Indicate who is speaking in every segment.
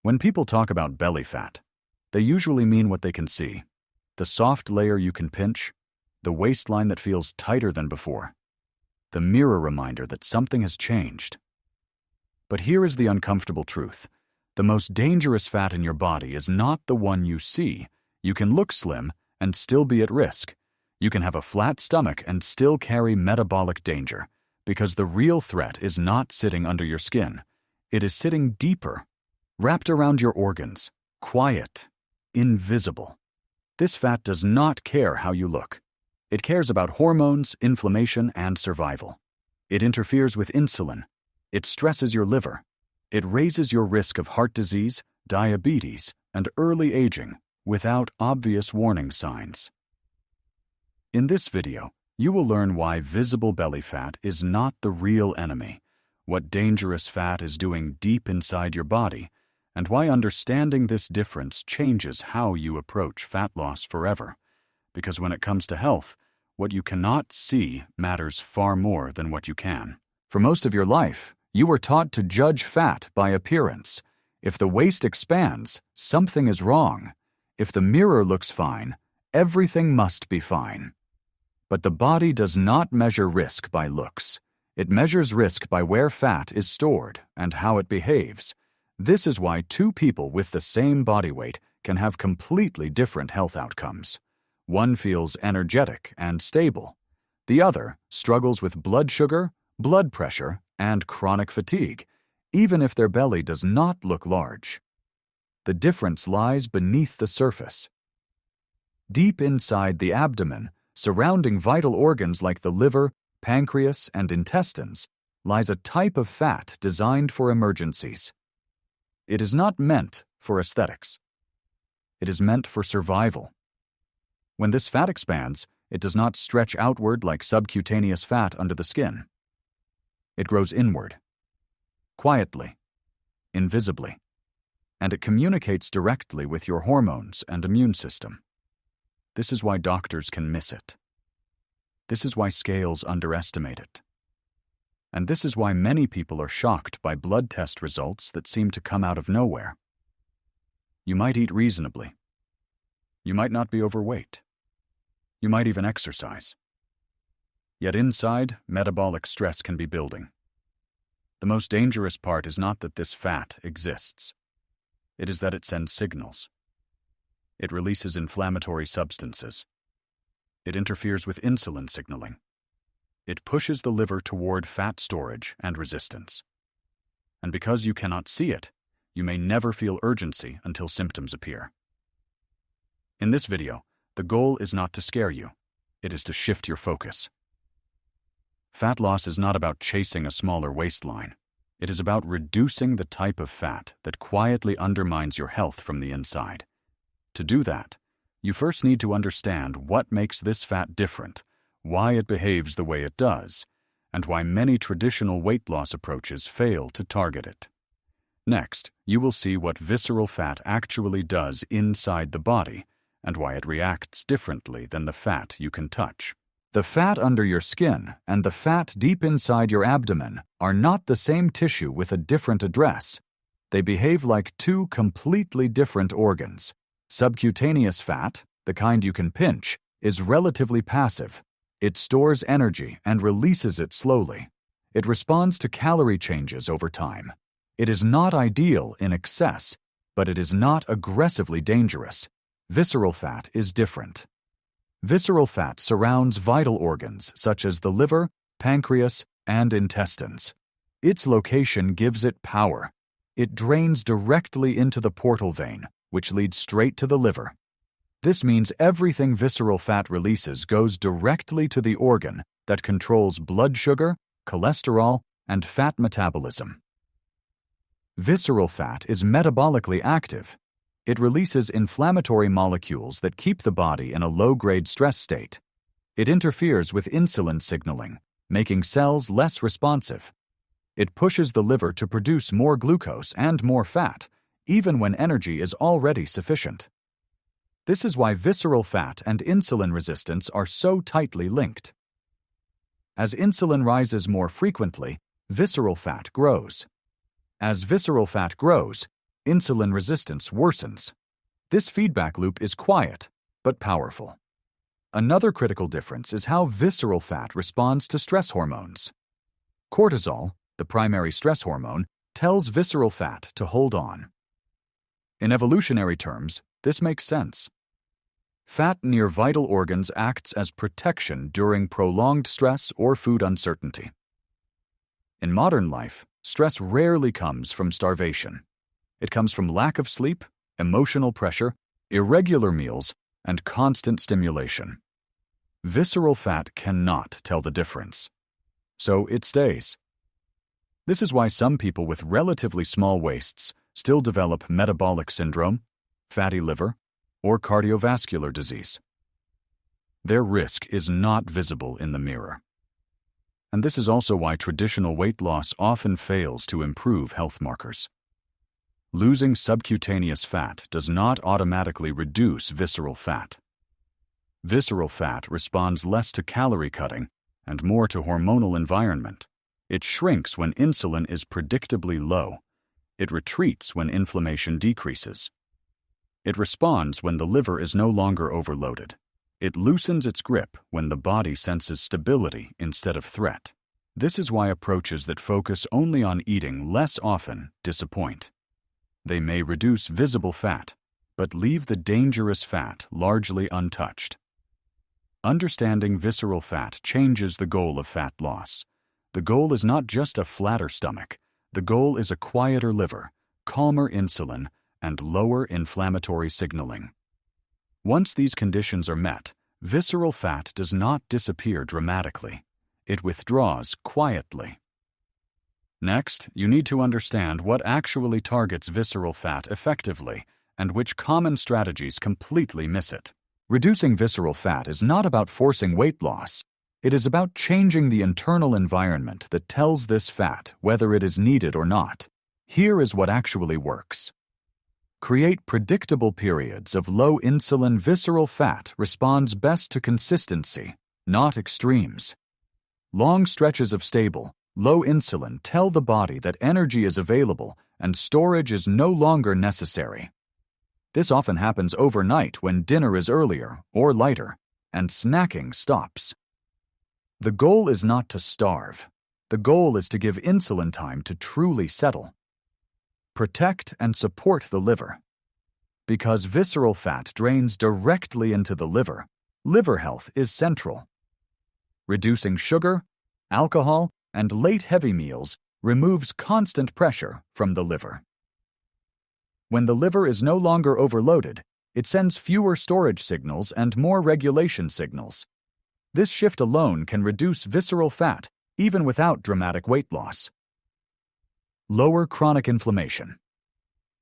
Speaker 1: When people talk about belly fat, they usually mean what they can see: the soft layer you can pinch, the waistline that feels tighter than before, the mirror reminder that something has changed. But here is the uncomfortable truth. The most dangerous fat in your body is not the one you see. You can look slim and still be at risk. You can have a flat stomach and still carry metabolic danger, because the real threat is not sitting under your skin. It is sitting deeper, wrapped around your organs, quiet, invisible. This fat does not care how you look. It cares about hormones, inflammation, and survival. It interferes with insulin. It stresses your liver. It raises your risk of heart disease, diabetes, and early aging without obvious warning signs. In this video, you will learn why visible belly fat is not the real enemy, what dangerous fat is doing deep inside your body, and why understanding this difference changes how you approach fat loss forever. Because when it comes to health, what you cannot see matters far more than what you can. For most of your life, you were taught to judge fat by appearance. If the waist expands, something is wrong. If the mirror looks fine, everything must be fine. But the body does not measure risk by looks. It measures risk by where fat is stored and how it behaves. This is why two people with the same body weight can have completely different health outcomes. One feels energetic and stable. The other struggles with blood sugar, blood pressure, and chronic fatigue, even if their belly does not look large. The difference lies beneath the surface. Deep inside the abdomen, surrounding vital organs like the liver, pancreas, and intestines, lies a type of fat designed for emergencies. It is not meant for aesthetics. It is meant for survival. When this fat expands, it does not stretch outward like subcutaneous fat under the skin. It grows inward, quietly, invisibly, and it communicates directly with your hormones and immune system. This is why doctors can miss it. This is why scales underestimate it. And this is why many people are shocked by blood test results that seem to come out of nowhere. You might eat reasonably. You might not be overweight. You might even exercise. Yet inside, metabolic stress can be building. The most dangerous part is not that this fat exists. It is that it sends signals. It releases inflammatory substances. It interferes with insulin signaling. It pushes the liver toward fat storage and resistance. And because you cannot see it, you may never feel urgency until symptoms appear. In this video, the goal is not to scare you. It is to shift your focus. Fat loss is not about chasing a smaller waistline. It is about reducing the type of fat that quietly undermines your health from the inside. To do that, you first need to understand what makes this fat different, why it behaves the way it does, and why many traditional weight loss approaches fail to target it. Next, you will see what visceral fat actually does inside the body and why it reacts differently than the fat you can touch. The fat under your skin and the fat deep inside your abdomen are not the same tissue with a different address. They behave like two completely different organs. Subcutaneous fat, the kind you can pinch, is relatively passive. It stores energy and releases it slowly. It responds to calorie changes over time. It is not ideal in excess, but it is not aggressively dangerous. Visceral fat is different. Visceral fat surrounds vital organs such as the liver, pancreas, and intestines. Its location gives it power. It drains directly into the portal vein, which leads straight to the liver. This means everything visceral fat releases goes directly to the organ that controls blood sugar, cholesterol, and fat metabolism. Visceral fat is metabolically active. It releases inflammatory molecules that keep the body in a low-grade stress state. It interferes with insulin signaling, making cells less responsive. It pushes the liver to produce more glucose and more fat, even when energy is already sufficient. This is why visceral fat and insulin resistance are so tightly linked. As insulin rises more frequently, visceral fat grows. As visceral fat grows, insulin resistance worsens. This feedback loop is quiet, but powerful. Another critical difference is how visceral fat responds to stress hormones. Cortisol, the primary stress hormone, tells visceral fat to hold on. In evolutionary terms, this makes sense. Fat near vital organs acts as protection during prolonged stress or food uncertainty. In modern life, stress rarely comes from starvation. It comes from lack of sleep, emotional pressure, irregular meals, and constant stimulation. Visceral fat cannot tell the difference, so it stays. This is why some people with relatively small waists still develop metabolic syndrome, fatty liver, or cardiovascular disease. Their risk is not visible in the mirror. And this is also why traditional weight loss often fails to improve health markers. Losing subcutaneous fat does not automatically reduce visceral fat. Visceral fat responds less to calorie cutting and more to hormonal environment. It shrinks when insulin is predictably low. It retreats when inflammation decreases. It responds when the liver is no longer overloaded. It loosens its grip when the body senses stability instead of threat. This is why approaches that focus only on eating less often disappoint. They may reduce visible fat, but leave the dangerous fat largely untouched. Understanding visceral fat changes the goal of fat loss. The goal is not just a flatter stomach. The goal is a quieter liver, calmer insulin, and lower inflammatory signaling. Once these conditions are met, visceral fat does not disappear dramatically. It withdraws quietly. Next, you need to understand what actually targets visceral fat effectively and which common strategies completely miss it. Reducing visceral fat is not about forcing weight loss. It is about changing the internal environment that tells this fat whether it is needed or not. Here is what actually works. Create predictable periods of low insulin. Visceral fat responds best to consistency, not extremes. Long stretches of stable, low insulin tell the body that energy is available and storage is no longer necessary. This often happens overnight when dinner is earlier or lighter, and snacking stops. The goal is not to starve. The goal is to give insulin time to truly settle. Protect and support the liver. Because visceral fat drains directly into the liver, liver health is central. Reducing sugar, alcohol, and late heavy meals removes constant pressure from the liver. When the liver is no longer overloaded, it sends fewer storage signals and more regulation signals. This shift alone can reduce visceral fat even without dramatic weight loss. Lower chronic inflammation.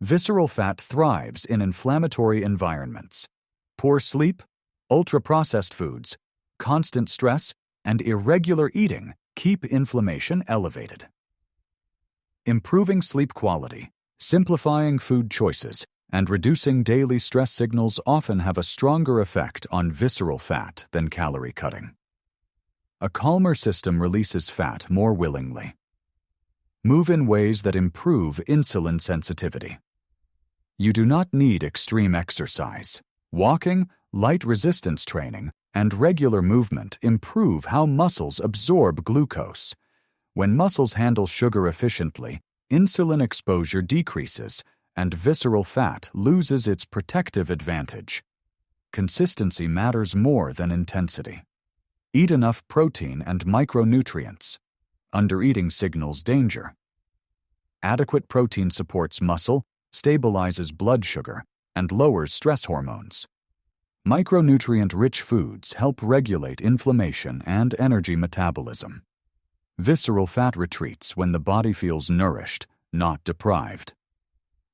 Speaker 1: Visceral fat thrives in inflammatory environments. Poor sleep, ultra-processed foods, constant stress, and irregular eating keep inflammation elevated. Improving sleep quality, simplifying food choices, and reducing daily stress signals often have a stronger effect on visceral fat than calorie cutting. A calmer system releases fat more willingly. Move in ways that improve insulin sensitivity. You do not need extreme exercise. Walking, light resistance training, and regular movement improve how muscles absorb glucose. When muscles handle sugar efficiently, insulin exposure decreases, and visceral fat loses its protective advantage. Consistency matters more than intensity. Eat enough protein and micronutrients. Undereating signals danger. Adequate protein supports muscle, stabilizes blood sugar, and lowers stress hormones. Micronutrient-rich foods help regulate inflammation and energy metabolism. Visceral fat retreats when the body feels nourished, not deprived.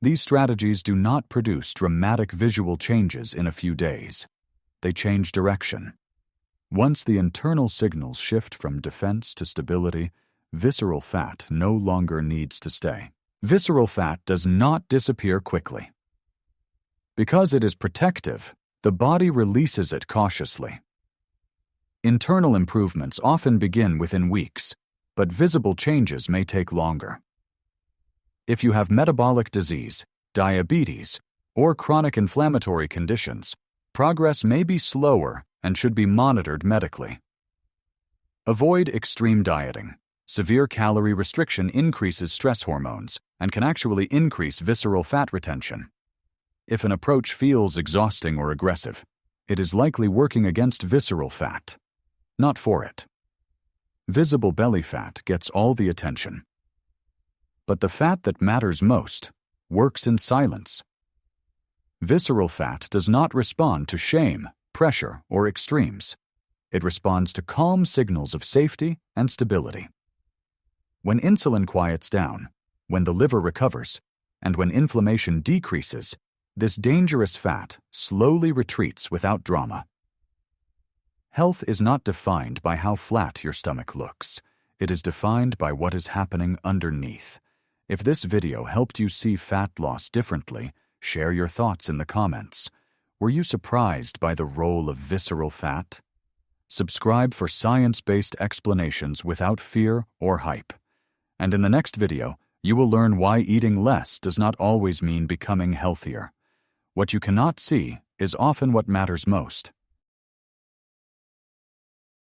Speaker 1: These strategies do not produce dramatic visual changes in a few days. They change direction. Once the internal signals shift from defense to stability, visceral fat no longer needs to stay. Visceral fat does not disappear quickly. Because it is protective, the body releases it cautiously. Internal improvements often begin within weeks, but visible changes may take longer. If you have metabolic disease, diabetes, or chronic inflammatory conditions, progress may be slower and should be monitored medically. Avoid extreme dieting. Severe calorie restriction increases stress hormones and can actually increase visceral fat retention. If an approach feels exhausting or aggressive, it is likely working against visceral fat, not for it. Visible belly fat gets all the attention. But the fat that matters most works in silence. Visceral fat does not respond to shame, pressure, or extremes. It responds to calm signals of safety and stability. When insulin quiets down, when the liver recovers, and when inflammation decreases, this dangerous fat slowly retreats without drama. Health is not defined by how flat your stomach looks. It is defined by what is happening underneath. If this video helped you see fat loss differently, share your thoughts in the comments. Were you surprised by the role of visceral fat? Subscribe for science-based explanations without fear or hype. And in the next video, you will learn why eating less does not always mean becoming healthier. What you cannot see is often what matters most.